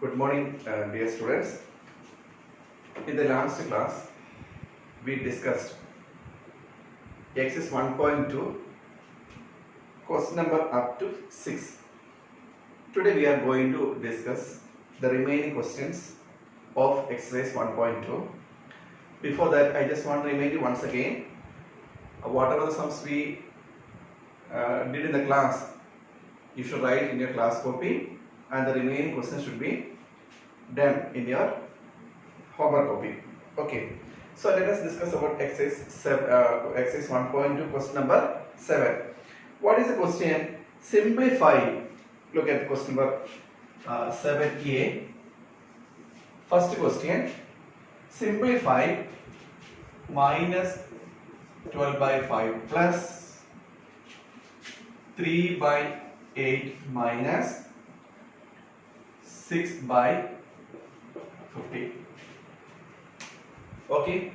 Good morning, dear students. In the last class, we discussed exercise 1.2, question number up to 6. Today, we are going to discuss the remaining questions of exercise 1.2. Before that, I just want to remind you once again, whatever the sums we did in the class, you should write in your class copy, and the remaining questions should be done in your homework copy. Okay, so let us discuss about exercise 1.2, question number 7. What is the question? Simplify. Look at question number 7a. First question, simplify minus 12 by 5 plus 3 by 8 minus 6 by 50. Okay,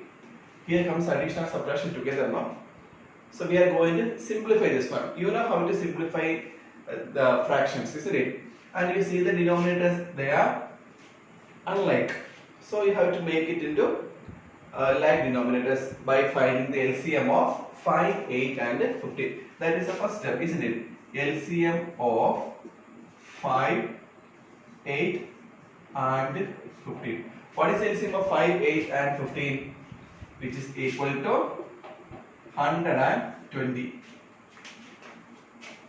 here comes addition and subtraction together now. So we are going to simplify this one. You know how to simplify the fractions, isn't it? And you see the denominators, they are unlike. So you have to make it into like denominators by finding the LCM of 5, 8 and 50. That is the first step, isn't it? LCM of 5, 8 and 15. What is the LCM of 5, 8 and 15? Which is equal to 120.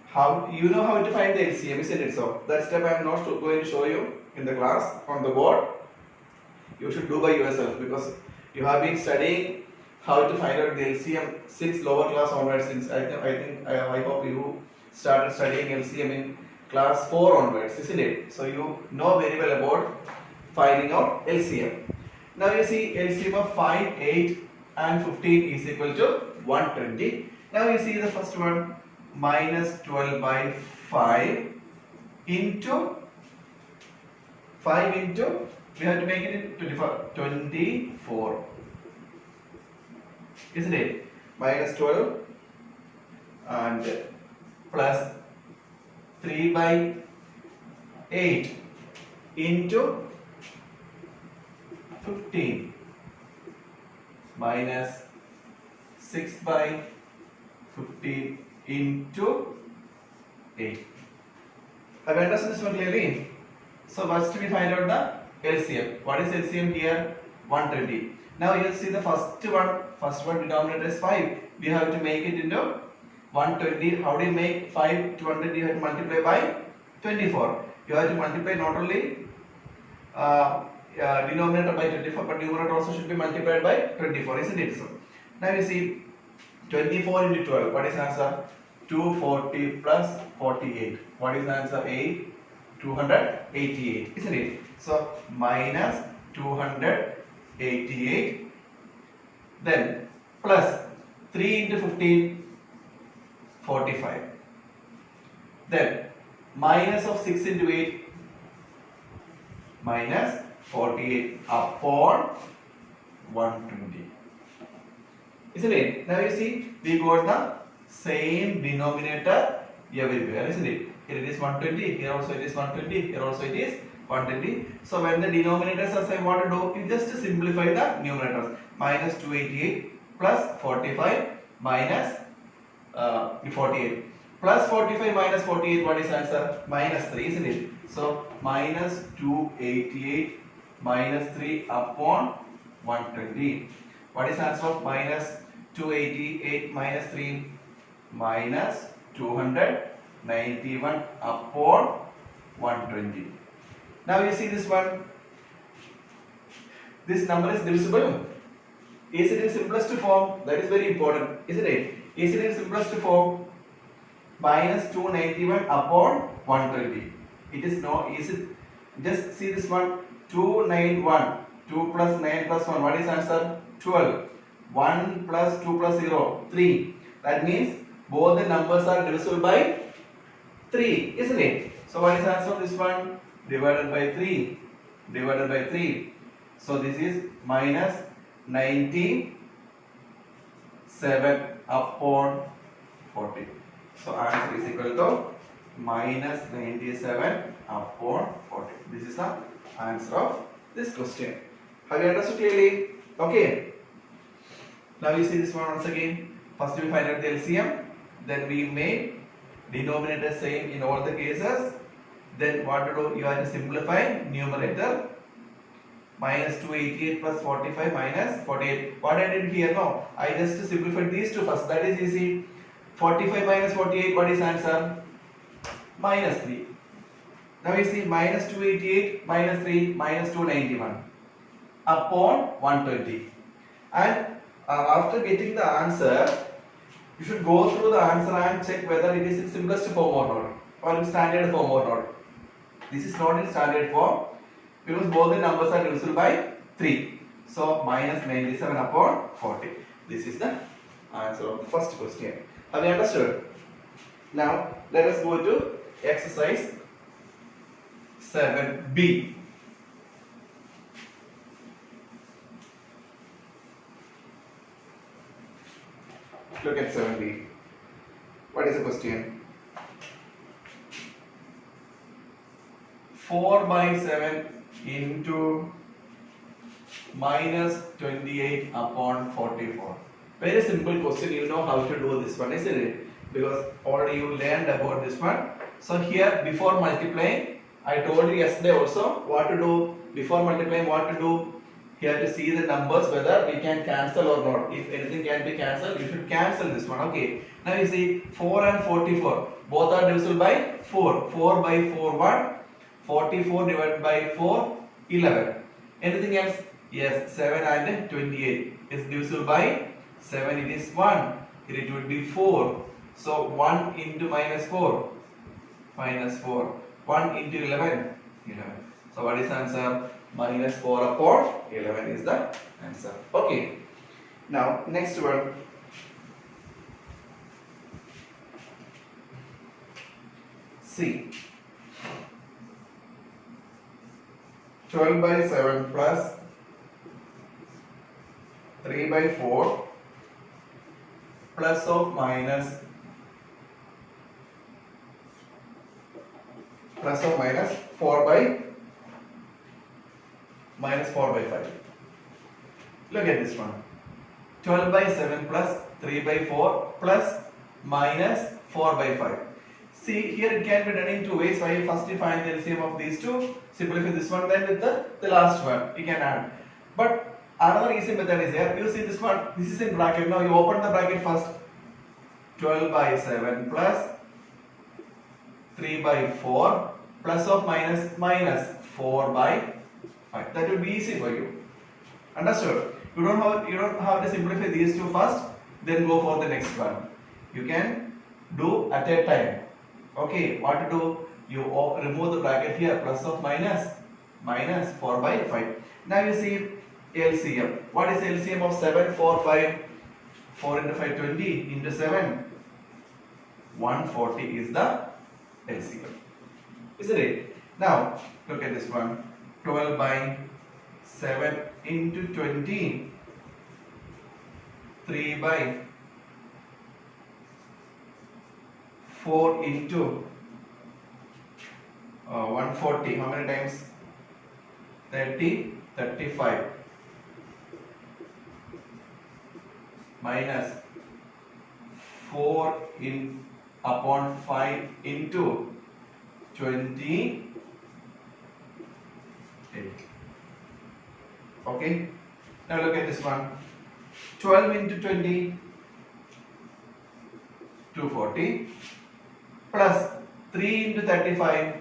How you know how to find the LCM, isn't it? So that step I am not going to show you in the class on the board. You should do by yourself because you have been studying how to find out the LCM since lower class onwards. Since I hope you started studying LCM in class 4 onwards, isn't it? So you know very well about finding out LCM. Now you see LCM of 5, 8 and 15 is equal to 120. Now you see the first one, minus 12 by 5 into 5 into, we have to make it 24, isn't it? Minus 12 and plus 3 by 8 into 15 minus 6 by 15 into 8. Have you understood this one clearly? So first we find out the LCM. What is LCM here? 120. Now you see the first one denominator is 5. We have to make it into 120. How do you make 5 to 100? You have to multiply by 24. You have to multiply not only denominator by 24, but numerator also should be multiplied by 24, isn't it? So now you see 24 into 12. What is the answer? 240 plus 48. What is the answer? 8. 288, isn't it? So minus 288. Then plus 3 into 15, 45. Then minus of 6 into 8, minus 48 upon 120. Isn't it? Now you see, we got the same denominator everywhere, isn't it? Here it is 120, here also it is 120, here also it is 120. So when the denominators are same, what to do? You just simplify the numerators. Minus 288 plus 45 minus 48. Plus 45 minus 48, what is the answer? Minus 3, isn't it? So minus 288 minus 3 upon 120. What is the answer of minus 288 minus 3? Minus 291 upon 120. Now you see this one. This number is divisible. Is it in simplest form? That is very important, isn't it? Is it in simplest form? Minus 291 upon 120. It is no. Is it? Just see this one. 291. 2 plus 9 plus 1. What is the answer? 12. 1 plus 2 plus 0. 3. That means both the numbers are divisible by 3, isn't it? So what is the answer of this one? Divided by 3. Divided by 3. So this is minus 97 upon 40. So answer is equal to minus 97 upon 40. This is the answer of this question. Have you understood clearly? Okay. Now you see this one once again. First we find out the LCM. Then we make denominator same in all the cases. Then what to do? You have to simplify numerator. Minus 288 plus 45 minus 48. What I did here? No, I just simplified these two first. That is easy. 45 minus 48. What is answer? Minus 3. Now you see minus 288 minus 3 minus 291 upon 120. And after getting the answer, you should go through the answer and check whether it is in simplest form or not, or in standard form or not. This is not in standard form because both the numbers are divisible by 3. So minus 97 upon 40. This is the answer of the first question. Have you understood? Now let us go to exercise 7b. Look at 7b. What is the question? 4 by 7 into minus 28 upon 44. Very simple question. You know how to do this one, isn't it? Because already you learned about this one. So here before multiplying, I told you yesterday also what to do. Before multiplying, what to do? Here to see the numbers whether we can cancel or not. If anything can be cancelled, you should cancel this one. Okay. Now you see 4 and 44. Both are divisible by 4. 4 by 4 1. 44 divided by 4 11. Anything else? Yes, 7 and 28 is divisible by 7. It is 1. Here it would be 4. So 1 into minus 4 minus 4. 1 into 11 11. So what is answer? Minus 4 upon 11 is the answer. Okay. Now next one. C. 12 by 7 plus 3 by 4 plus of minus 4 by minus 4 by 5. Look at this one. 12 by 7 plus 3 by 4 plus minus 4 by 5. See, here it can be done in two ways. Why? First you find the LCM of these two, simplify this one, then with the last one you can add. But another easy method is here. You see this one, this is in bracket. Now you open the bracket first. 12 by 7 plus 3 by 4 plus of minus 4 by 5. That will be easy for you. Understood? You don't have to simplify these two first, then go for the next one. You can do at a time. Okay, what to do? You remove the bracket here, plus of minus 4 by 5. Now you see LCM. What is LCM of 7, 4, 5? 4 into 5, 20 into 7. 140 is the LCM. Isn't it? Now look at this one. 12 by 7 into 20. 3 by 4 into 140. How many times? 30, 35. Minus 4 in upon 5 into 28. Okay. Now look at this one. 12 into 20. 240 plus 3 into 35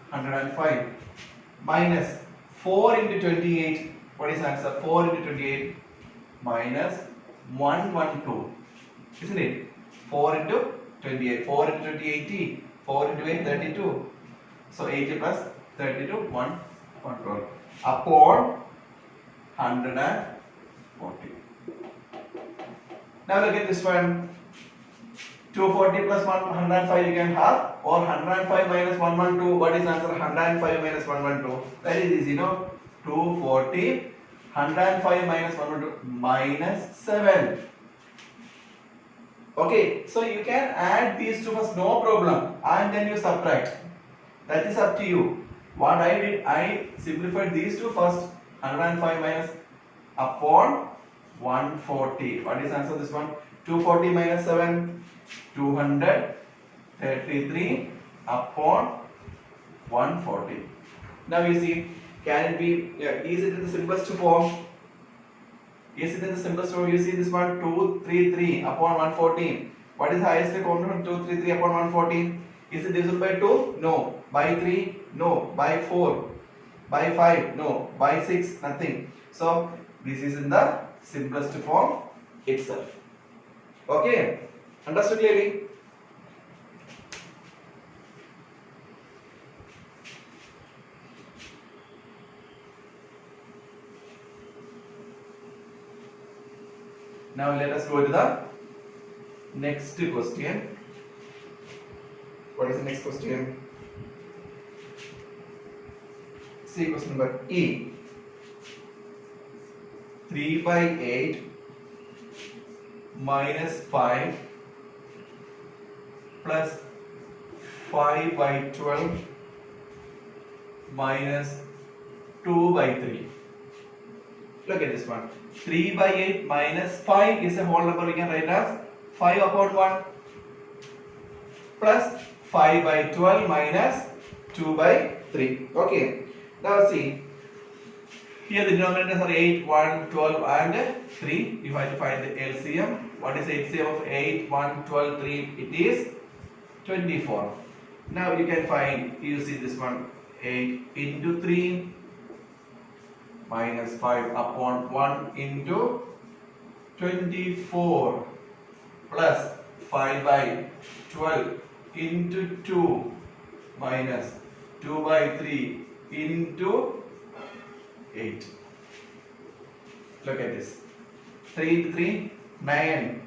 105 minus 4 into 28. What is answer? 4 into 28 minus 112. Isn't it? 4 into 28. 4 into 20 80. 4 into 8 32. So 80 plus 32 112 upon 140. Now look at this one. 240 plus 105 you can have, or 105 minus 112. What is answer? 105 minus 112. That is easy, no? 240, 105 minus 112 minus 7. Okay, so you can add these two first, no problem, and then you subtract. That is up to you. What I did, I simplified these two first. 105 minus upon 140. What is answer this one? 240 minus 7, 233 upon 140. Now you see, can it be, is it in the simplest form? Is it in the simplest form? You see this one, 233 upon 140. What is the highest component? 233 upon 140. Is it divisible by 2? No. By 3? No. By 4? By 5? No. By 6? Nothing. So this is in the simplest form itself. Okay. Understood clearly? Now let us go to the next question. What is the next question? See question number E. 3 by 8 minus 5 plus 5 by 12 minus 2 by 3. Look at this one. 3 by 8 minus 5 is a whole number. We can write as 5 upon 1 plus 5 by 12 minus 2 by 3. Okay. Now see. Here the denominators are 8, 1, 12 and 3. You have to find the LCM. What is the LCM of 8, 1, 12, 3? It is 24. Now you can find, you see this one, 8 into 3 minus 5 upon 1 into 24 plus 5 by 12 into 2 minus 2 by 3 into 8. Look at this. 3 into 3, 9.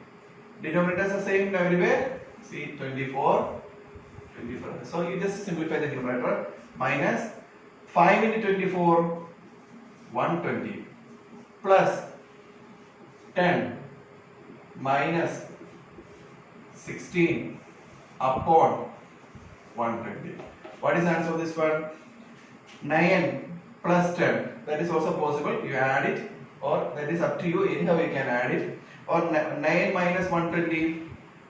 Denominators are same everywhere. See 24. So you just simplify the numerator. Minus 5 into 24, 120. Plus 10 minus 16 upon 120. What is the answer of this one? 9 plus 10. That is also possible. You add it, or that is up to you. Anyhow you can add it. Or 9 minus 120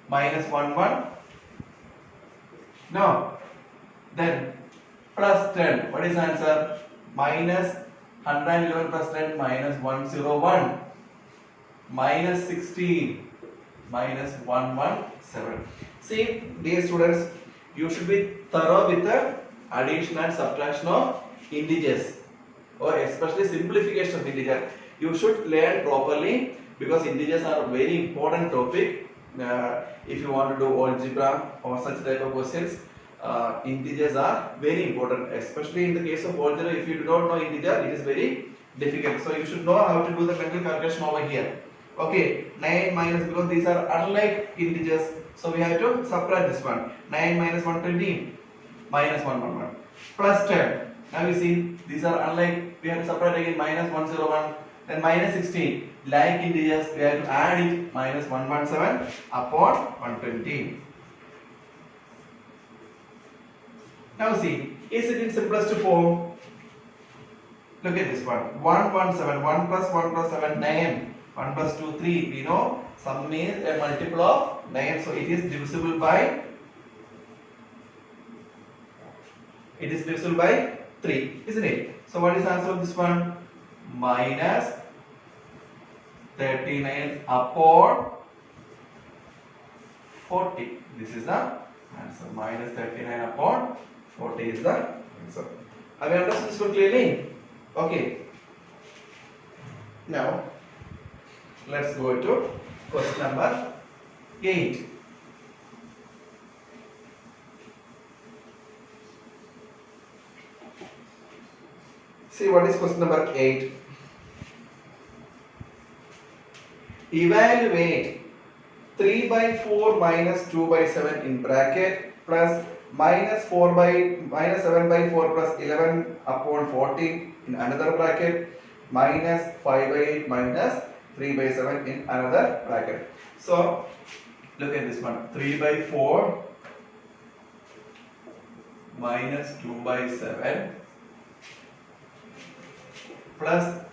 minus 11. No. Then plus 10. What is the answer? Minus 111 plus 10 minus 101. Minus 16 minus 117. See, dear students, you should be thorough with the addition and subtraction of integers, or especially simplification of integer. You should learn properly, because integers are a very important topic. If you want to do algebra or such type of questions, integers are very important, especially in the case of algebra. If you do not know integer, it is very difficult. So you should know how to do the mental calculation over here. Okay, 9 minus, because these are unlike integers, so we have to subtract this one. 9 minus 120 minus 111 plus 10. Now you see, these are unlike, we have to subtract again, minus 101, then minus 16. Like integers, we have to add it, minus 117 upon 120. Now see, is it in simplest form? Look at this one. 117, 1 plus 1 plus 7, 9. 1 plus 2, 3. We know sum is a multiple of 9, so it is divisible by 3, isn't it? So what is the answer of this one? Minus 39 upon 40. This is the answer. Minus 39 upon 40 is the answer. Have you understood this one clearly? Okay. Now let's go to question number 8. See, what is question number 8? Evaluate 3 by 4 minus 2 by 7 in bracket plus minus 7 by 4 plus 11 upon 14 in another bracket, minus 5 by 8 minus 3 by 7 in another bracket. So Look at this one. 3 by 4 minus 2 by 7 plus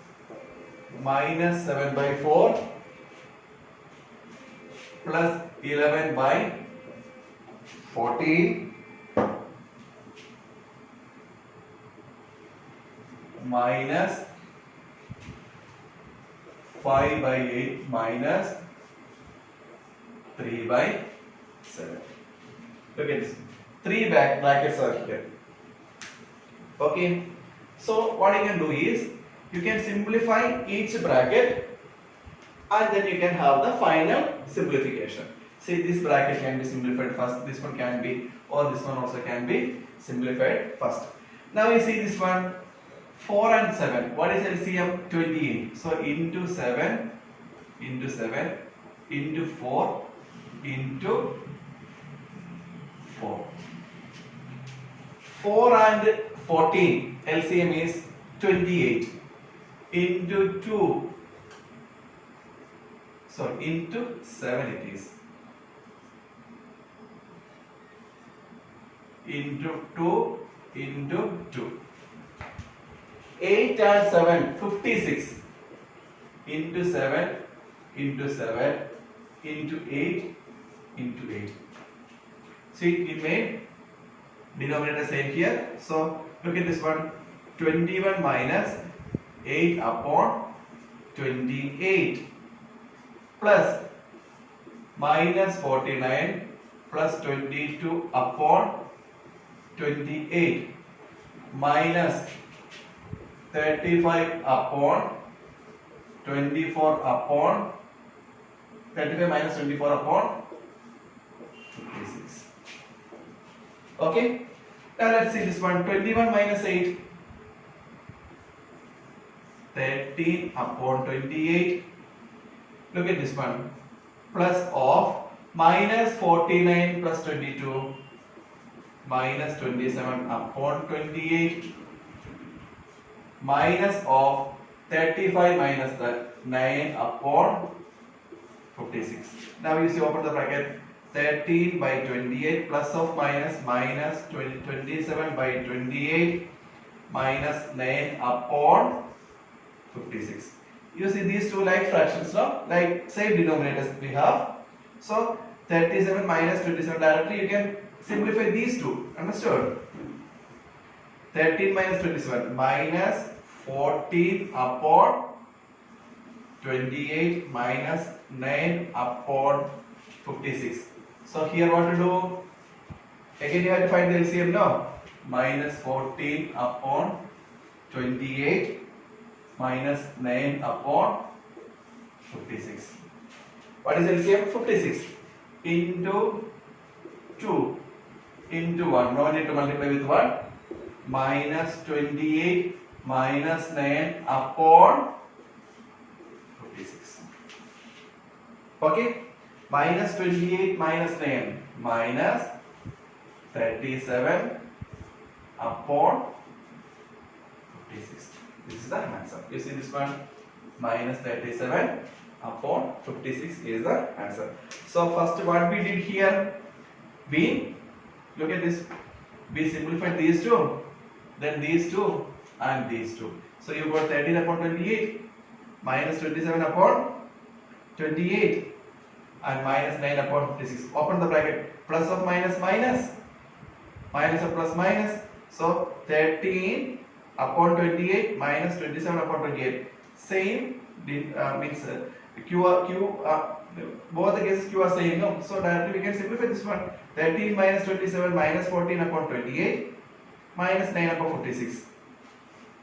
minus 7 by 4 plus 11 by 14 minus 5 by 8 minus 3 by 7. Look at this. 3 brackets are here. Okay. So what you can do is you can simplify each bracket and then you can have the final simplification. See, this bracket can be simplified first, this one can be, or this one also can be simplified first. Now you see this one, 4 and 7. What is LCM? 28. So into 7 into 7 into 4 into 4. 4 and 14 LCM is 28 into 2. So into 7 it is. Into 2 into 2. 8 and 7, 56 into 7 into 7 into 8 into 8. See, we made denominator same here. So look at this one, 21 minus 8 upon 28 plus minus 49 plus 22 upon 28 minus 35 upon 24 upon 35 minus 24 upon 56. Okay. Now let's see this one. 21 minus 8. 13 upon 28. Look at this one. Plus of minus 49 plus 22 minus 27 upon 28 minus of 35 minus the 9 upon 56. Now you see, open the bracket. 13 by 28 plus of minus 27 by 28 minus 9 upon 56. You see these two like fractions, no? Like same denominators we have. So 37 minus 27, directly you can simplify these two. Understood? 13 minus 27 minus 14 upon 28 minus 9 upon 56. So here what to do? Again you have to find the LCM now. Minus 14 upon 28 minus 9 upon 56. What is LCM? 56 into 2 into 1. No need to multiply with 1. Minus 28 minus 9 upon 56. Okay. Minus 28 minus 9 minus 37 upon 56. This is the answer. You see this one, minus 37 upon 56 is the answer. So first what we did here, we look at this, we simplified these two, then these two and these two. So you got 13 upon 28 minus 27 upon 28 and minus 9 upon 56. Open the bracket. Plus of minus minus, minus of plus minus. So 13 upon 28 minus 27 upon 28. Same means both the cases Q are same, no? So directly we can simplify this one. 13 minus 27 minus 14 upon 28 minus 9 upon 56.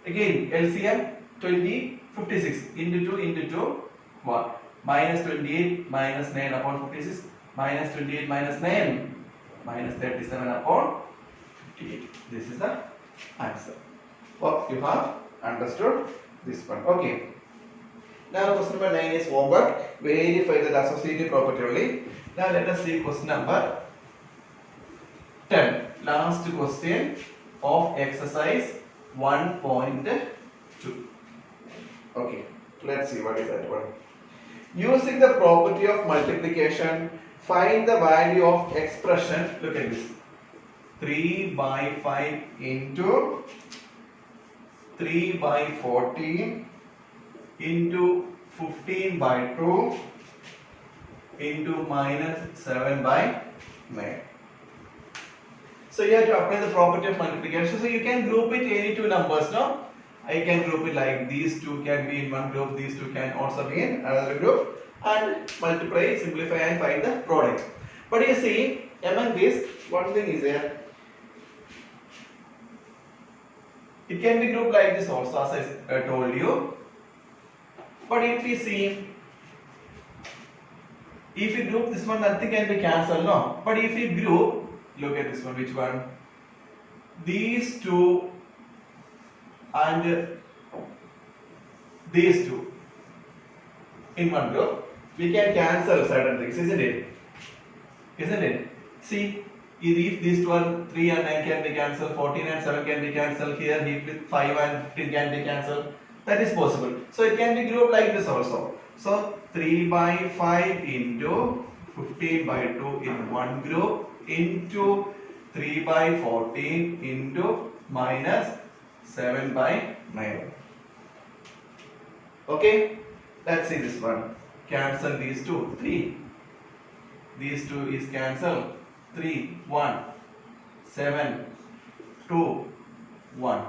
Again LCM 56 into 2 into 2 1. Minus 28 minus 9 upon 56 minus 28 minus 9 minus 37 upon 58. This is the answer. Hope you have understood this one. Okay. Now question number 9 is homework. Verify the associative property only. Now let us see question number 10. Last question of exercise 1.2. Okay. Let's see what is that one. Using the property of multiplication, find the value of expression. Look at this. 3 by 5 into 3 by 14 into 15 by 2 into minus 7 by 9. So you have to apply the property of multiplication. So you can group it any two numbers, no? I can group it like these two can be in one group, these two can also be in another group, and multiply, simplify and find the product. But you see, among this, one thing is there. It can be grouped like this also, as I told you. But if we see, if we group this one, nothing can be cancelled, no? But if we group, look at this one, which one? These two and these two in one group, we can cancel certain things, isn't it? Isn't it? See, if these two and 3 and 9 can be cancelled, 14 and 7 can be cancelled, here with 5 and 15 can be cancelled. That is possible. So it can be grouped like this also. So 3 by 5 into 15 by 2 in one group into 3 by 14 into minus 7 by 9. Okay, let's see this one. Cancel these two. 3. These two is cancelled. 3, 1, 7, 2, 1.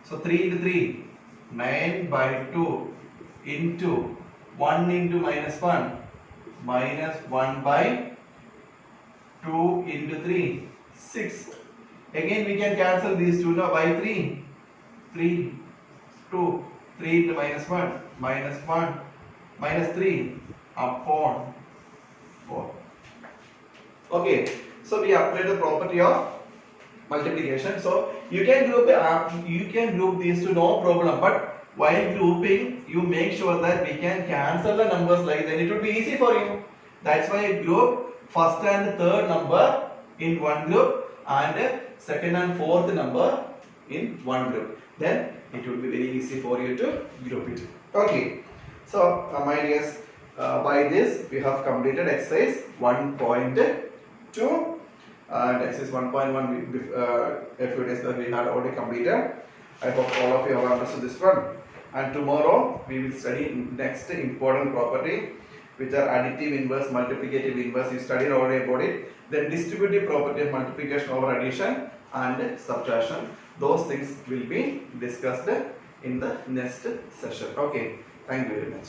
So 3 into 3, 9 by 2 into 1 into minus 1, minus 1 by 2 into 3, 6. Again we can cancel these two now by 3, 3, 2, 3 into minus 1, minus 3 upon 4. Okay, so we apply the property of multiplication. So you can group these two, no problem. But while grouping, you make sure that we can cancel the numbers like that. It will be easy for you. That's why I group first and third number in one group and second and fourth number in one group. Then it will be very easy for you to group it. Okay. So my dears, by this we have completed exercise 1.2 and exercise 1.1 a few days back we had already completed. I hope all of you have understood this one. And tomorrow we will study next important property, which are additive inverse, multiplicative inverse. You studied already about it. Then distributive property of multiplication over addition and subtraction. Those things will be discussed in the next session. Okay, thank you very much.